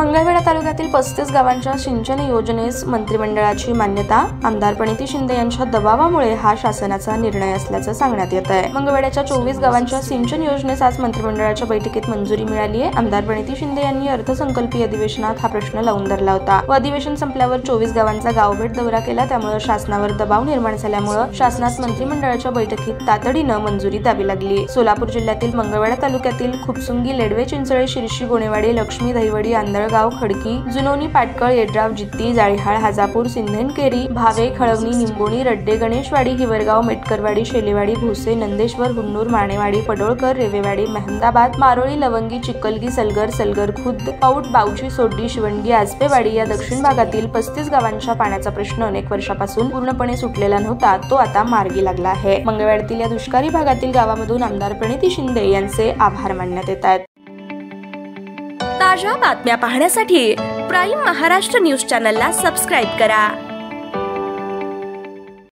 मंगळवेढा तालुक्यातील 35 गावांच्या सिंचन योजनेस मंत्रिमंडळाची मान्यता। आमदार प्रणिती शिंदे यांच्या दबावामुळे हा शासनाचा निर्णय असल्याचं सांगण्यात येत आहे। मंगळवेढ्याच्या 24 गावांच्या सिंचन योजनेस आज मंत्रिमंडळाच्या बैठकीत मंजुरी मिळाली आहे। आमदार प्रणिती शिंदे यांनी अर्थसंकल्पीय अधिवेशनात हा प्रश्न लावून धरला होता व अधिवेशन संपल्यावर 24 गावांचा गावभेट दौरा केला। त्यामुळे शासनावर दबाव निर्माण झाल्यामुळे शासनास मंत्रिमंडळाच्या बैठकीत तातडीने मंजुरी द्यावी लागली। सोलापूर जिल्ह्यातील मंगळवेढा तालुक्यातील खुपसुंगी, लेडवे, चिंचळे, शिरशी, गोणेवाडी, लक्ष्मी, दहिवडी, आंधळगाव, खडकी, जुनोनी, पाटकळ, येड्राव, जित्ती, जाळीहाळ, हाजापूर, सिंधनकेरी, भावे, खळवणी, निंबोणी, रड्डे, गणेशवाडी, हिवरगाव, मेटकरवाडी, शेलेवाडी, भोसे, नंदेश्वर, हुन्नूर, माणेवाडी, पडोळकर, रेवेवाडी, मेहमदाबाद, मारोळी, लवंगी, चिकलगी, सलगर खुद्द, पौट, बावची, सोड्डी, शिवणगी, आजपेवाडी या दक्षिण भागातील 35 गावांच्या पाण्याचा प्रश्न अनेक वर्षापासून पूर्णपणे सुटलेला नव्हता, तो आता मार्गी लागला आहे। मंगळवेढ्यातील या दुष्काळी भागातील गावामधून आमदार प्रणिती शिंदे यांचे आभार मानण्यात येत आहेत। ताज्या बातम्या पाहण्यासाठी प्राईम महाराष्ट्र न्यूज चॅनलला सबस्क्राईब करा।